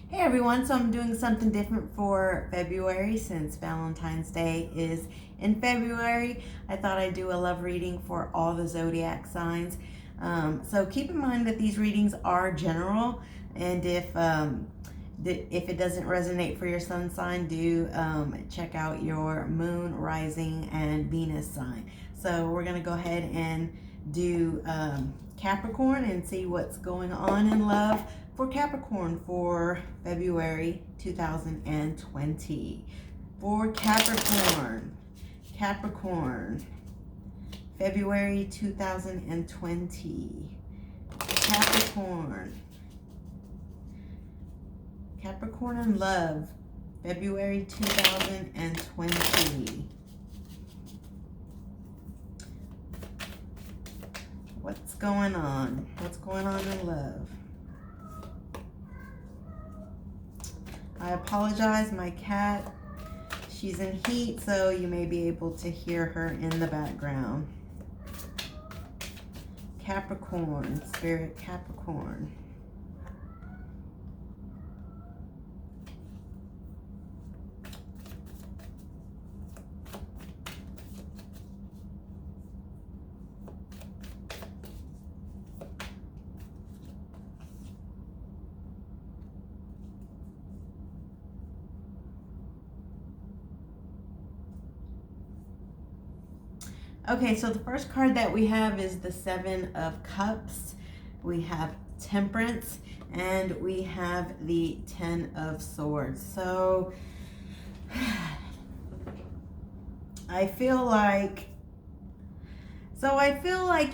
Hey everyone, so I'm doing something different for February since Valentine's Day is in February. I thought I'd do a love reading for all the zodiac signs. So keep in mind that these readings are general, and if it doesn't resonate for your sun sign, do check out your moon, rising, and Venus sign. So we're going to go ahead and do Capricorn and see what's going on in love for Capricorn for February 2020. For Capricorn, February 2020. Capricorn in love, February 2020. What's going on? What's going on in love? I apologize, my cat, she's in heat, so you may be able to hear her in the background. Capricorn, Spirit Capricorn. Okay, so the first card that we have is the Seven of Cups. We have Temperance, and we have the Ten of Swords. So I feel like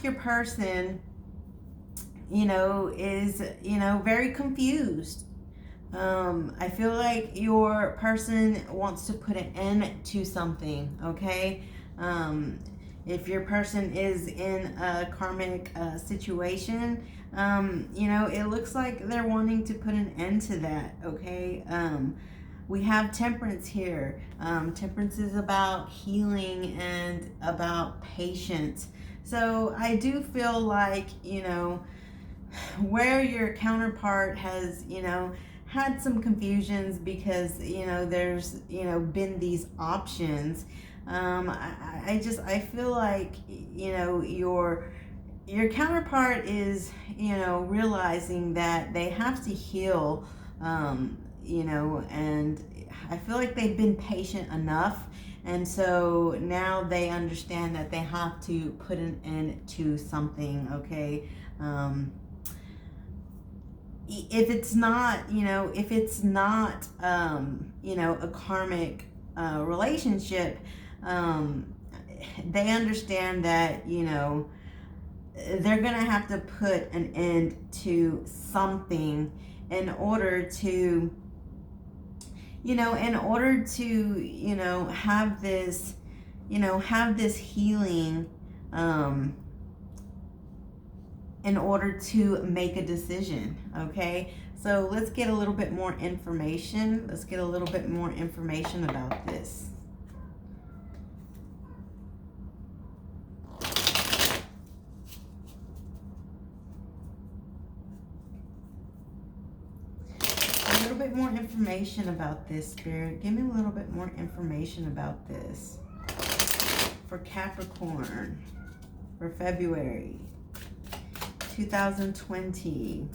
your person, is, very confused. I feel like your person wants to put an end to something, okay? If your person is in a karmic situation, it looks like they're wanting to put an end to that, okay? We have Temperance here. Temperance is about healing and about patience. So I do feel like, where your counterpart has, had some confusions because, there's, been these options. I feel like, your counterpart is, realizing that they have to heal, and I feel like they've been patient enough. And so now they understand that they have to put an end to something, okay? If it's not, a karmic relationship, they understand that, they're going to have to put an end to something in order to, have this, healing, in order to make a decision, okay? So let's get a little bit more information. Let's get a little bit more information about this. A little bit more information about this, Spirit. Give me a little bit more information about this. For Capricorn, for February 2020.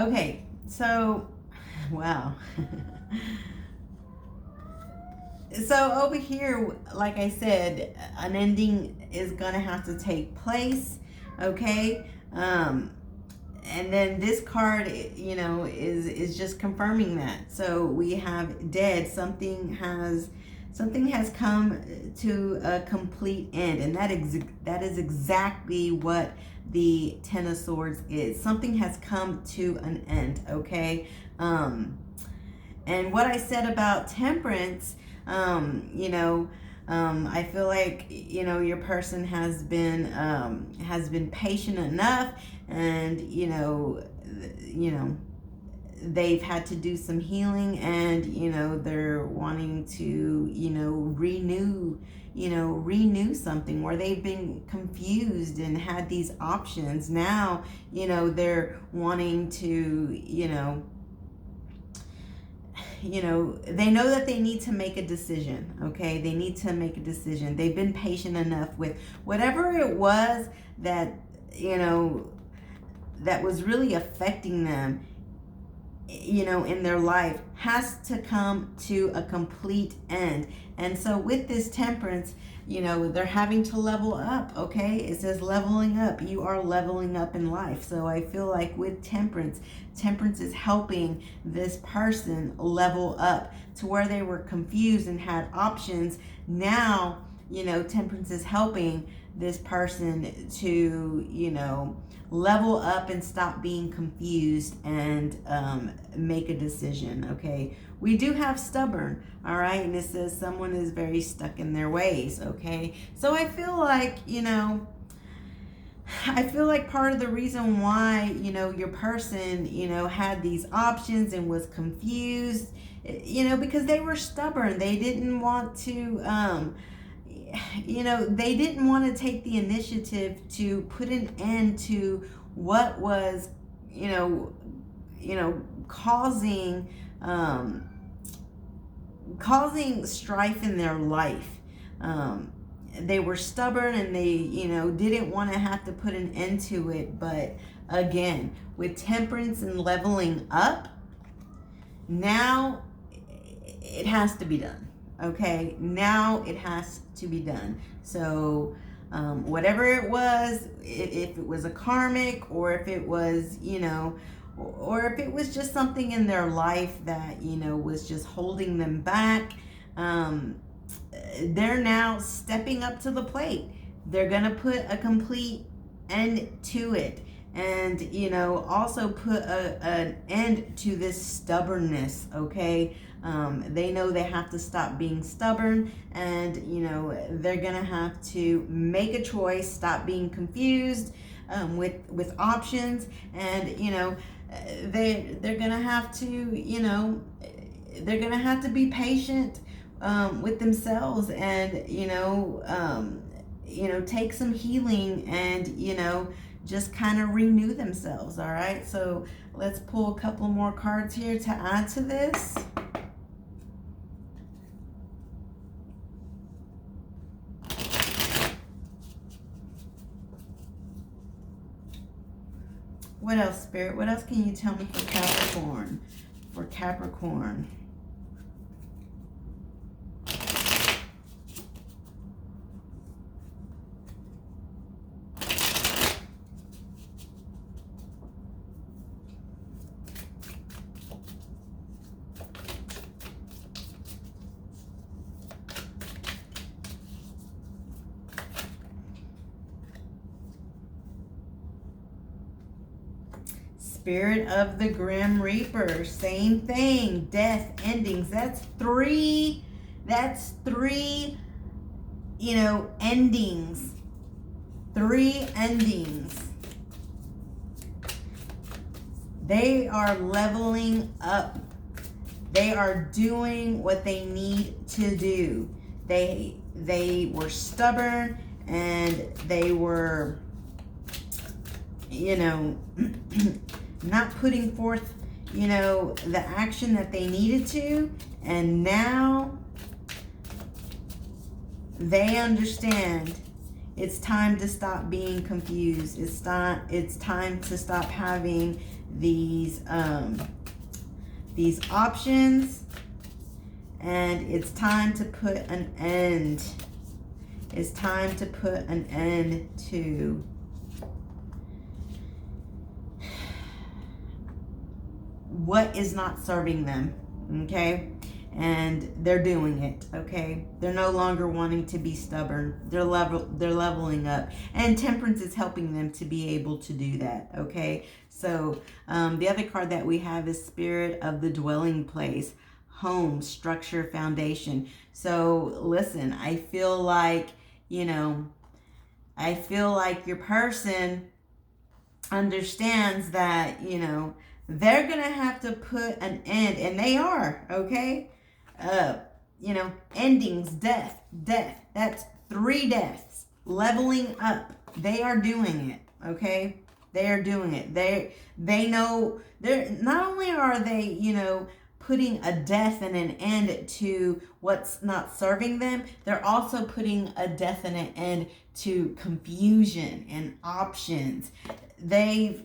Okay, so, wow. So over here, like I said, an ending is gonna have to take place, okay? And then this card, you know, is just confirming that. So we have dead. Something has come to a complete end, and that is exactly what the Ten of Swords is. Something has come to an end, okay? And what I said about Temperance, you know, I feel like, you know, your person has been patient enough, and you know, they've had to do some healing, and you know, they're wanting to, you know, renew something, where they've been confused and had these options. Now, you know, they're wanting to, they know that they need to make a decision, okay? They need to make a decision. They've been patient enough with whatever it was that, you know, that was really affecting them, you know, in their life, has to come to a complete end. And so with this Temperance, you know, they're having to level up, okay? It says leveling up. You are leveling up in life. So I feel like with Temperance is helping this person level up to where they were confused and had options. Now, you know, Temperance is helping this person to, you know, level up and stop being confused and make a decision, okay? We do have stubborn, all right? And it says someone is very stuck in their ways, okay? So I feel like, you know, part of the reason why, you know, your person, you know, had these options and was confused, you know, because they were stubborn. They didn't want to, you know, they didn't want to take the initiative to put an end to what was, you know, causing strife in their life. They were stubborn, and they, you know, didn't want to have to put an end to it. But again, with Temperance and leveling up, now it has to be done. Okay, now it has to be done. So whatever it was, if it was a karmic, or if it was, you know, or if it was just something in their life that, you know, was just holding them back, they're now stepping up to the plate. They're gonna put a complete end to it, and you know, also put an end to this stubbornness, okay? They know they have to stop being stubborn, and you know, they're gonna have to make a choice, stop being confused with options, and you know, they're gonna have to, you know, they're gonna have to be patient with themselves, and you know, take some healing, and you know, just kind of renew themselves. All right, so let's pull a couple more cards here to add to this. What else, Spirit? What else can you tell me for Capricorn? For Capricorn. Spirit of the Grim Reaper, same thing. Death, endings. That's three, you know, endings. 3 endings. They are leveling up. They are doing what they need to do. They were stubborn, and they were, you know, not putting forth, you know, the action that they needed to, and now they understand it's time to stop being confused. It's time to stop having these options, and it's time to put an end. It's time to put an end to what is not serving them, okay? And they're doing it, okay? They're no longer wanting to be stubborn. They're leveling up. And Temperance is helping them to be able to do that, okay? So the other card that we have is Spirit of the Dwelling Place, Home, Structure, Foundation. So listen, I feel like, I feel like your person understands that, they're going to have to put an end, and they are, okay? Endings, death. That's 3 deaths. Leveling up. They are doing it, okay? They are doing it. They know, not only are they, putting a death and an end to what's not serving them, they're also putting a death and an end to confusion and options. They're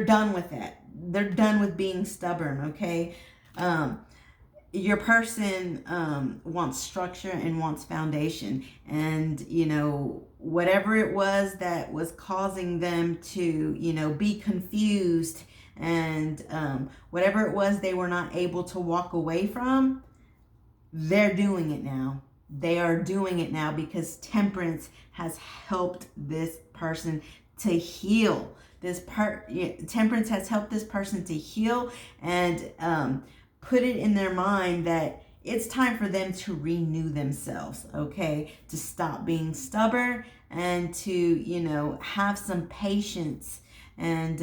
done with that. They're done with being stubborn, okay? Your person wants structure and wants foundation. And, whatever it was that was causing them to, be confused, and whatever it was they were not able to walk away from, they're doing it now. They are doing it now because Temperance has helped this person to heal. Temperance has helped this person to heal and put it in their mind that it's time for them to renew themselves, okay? To stop being stubborn and to, have some patience and,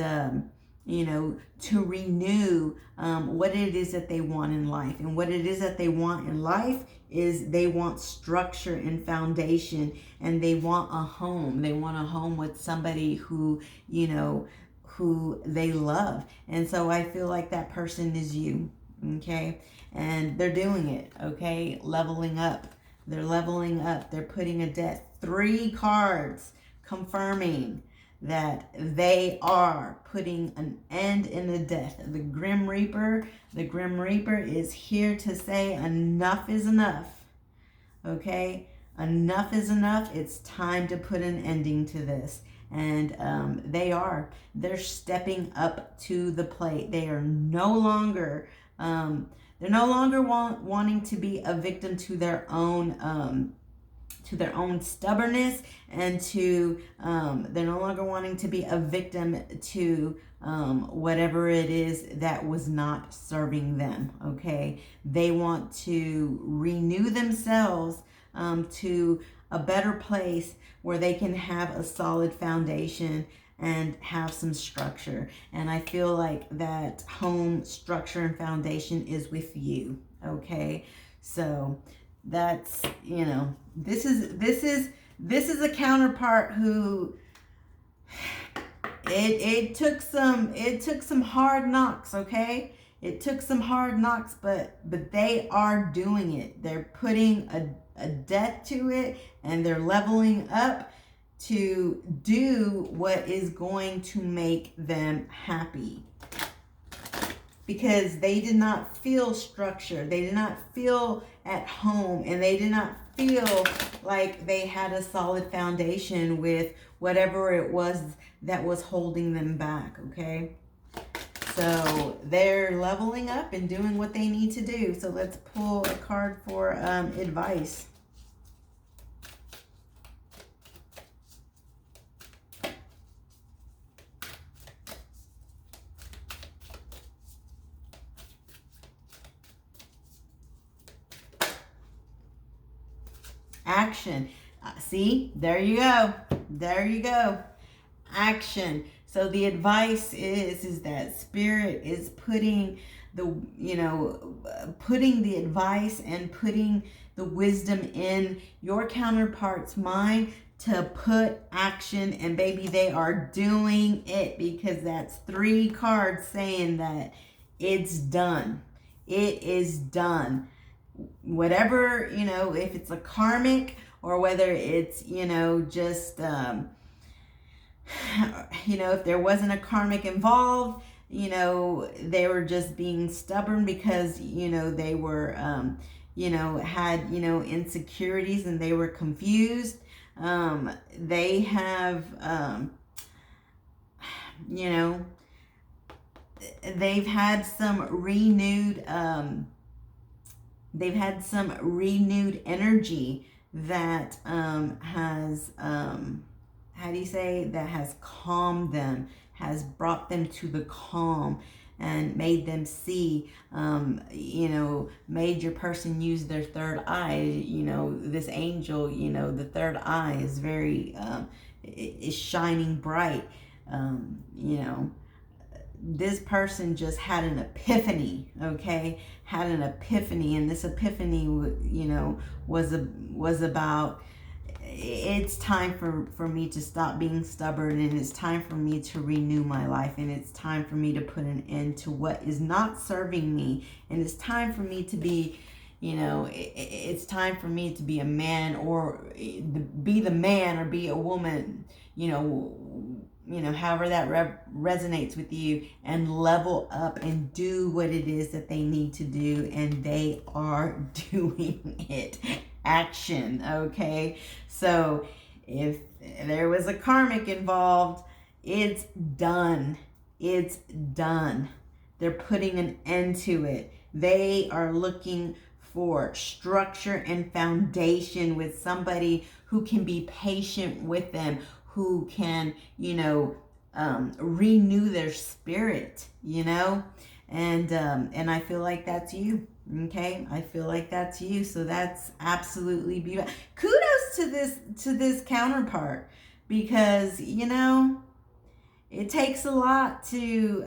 to renew what it is that they want in life. And what it is that they want in life is they want structure and foundation, and they want a home. They want a home with somebody who, who they love. And so I feel like that person is you, okay? And they're doing it, okay? Leveling up. They're leveling up. They're putting a death. 3 cards confirming that they are putting an end in the death. The Grim Reaper is here to say enough is enough. Okay? Enough is enough. It's time to put an ending to this. And they're stepping up to the plate. They are no longer wanting to be a victim to their own stubbornness, and they're no longer wanting to be a victim to whatever it is that was not serving them, okay? They want to renew themselves to a better place where they can have a solid foundation and have some structure. And I feel like that home, structure, and foundation is with you, okay? So that's, this is a counterpart who it took some hard knocks, okay? It took some hard knocks, but they are doing it. They're putting a death to it, and they're leveling up to do what is going to make them happy. Because they did not feel structure, they did not feel at home, and they did not feel like they had a solid foundation with whatever it was that was holding them back, okay? So they're leveling up and doing what they need to do. So let's pull a card for advice. Action. See, there you go. There you go. Action. So the advice is that Spirit is putting putting the advice and putting the wisdom in your counterpart's mind to put action, and baby, they are doing it, because that's 3 cards saying that it's done. It is done. Whatever, if it's a karmic or whether it's, just if there wasn't a karmic involved, they were just being stubborn because, they were, had, insecurities and they were confused. They have, they've had some renewed, energy that has, how do you say, that has calmed them, has brought them to the calm and made them see, made your person use their third eye. This angel, the third eye is very, is shining bright. This person just had an epiphany, okay? Had an epiphany, and this epiphany, was about, it's time for me to stop being stubborn, and it's time for me to renew my life, and it's time for me to put an end to what is not serving me, and it's time for me to be, it's time for me to be a man, or be the man, or be a woman, however that resonates with you, and level up and do what it is that they need to do, and they are doing it. Action, okay? So if there was a karmic involved, it's done. It's done. They're putting an end to it. They are looking for structure and foundation with somebody who can be patient with them, who can, renew their spirit, and I feel like that's you. Okay, I feel like that's you. So that's absolutely beautiful. Kudos to this counterpart, because it takes a lot to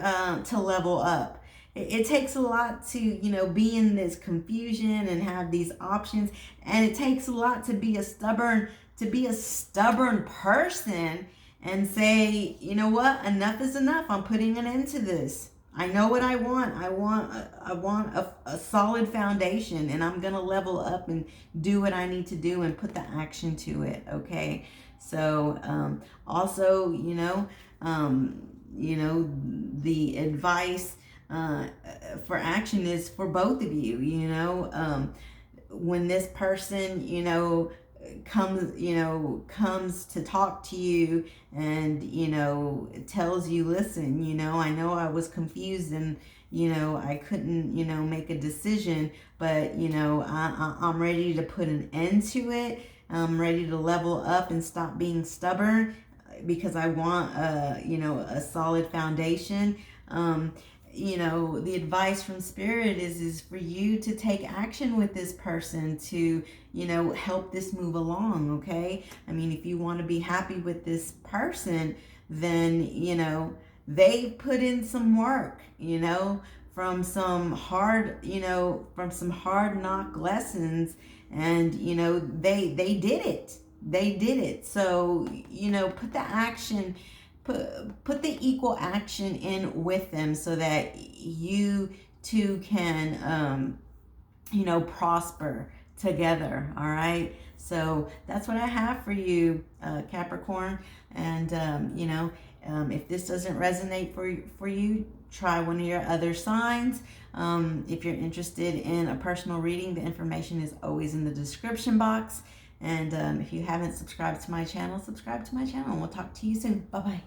level up. It takes a lot to be in this confusion and have these options, and it takes a lot to be a stubborn person and say, what, enough is enough. I'm putting an end to this. I know what I want. I want a solid foundation, and I'm going to level up and do what I need to do and put the action to it. Okay. So, also, the advice, for action is for both of you. When this person, comes to talk to you and tells you, listen, I know I was confused and I couldn't make a decision, but I'm ready to put an end to it. I'm ready to level up and stop being stubborn, because I want a solid foundation. The advice from Spirit is for you to take action with this person to, help this move along, okay? I mean, if you want to be happy with this person, then, they've put in some work, from some hard knock lessons, and, they did it. They did it. So, put the action, put the equal action in with them, so that you two can prosper together. All right, so that's what I have for you, Capricorn. And if this doesn't resonate for you, try one of your other signs. If you're interested in a personal reading, the information is always in the description box. And if you haven't subscribed to my channel, subscribe to my channel, and we'll talk to you soon. Bye-bye.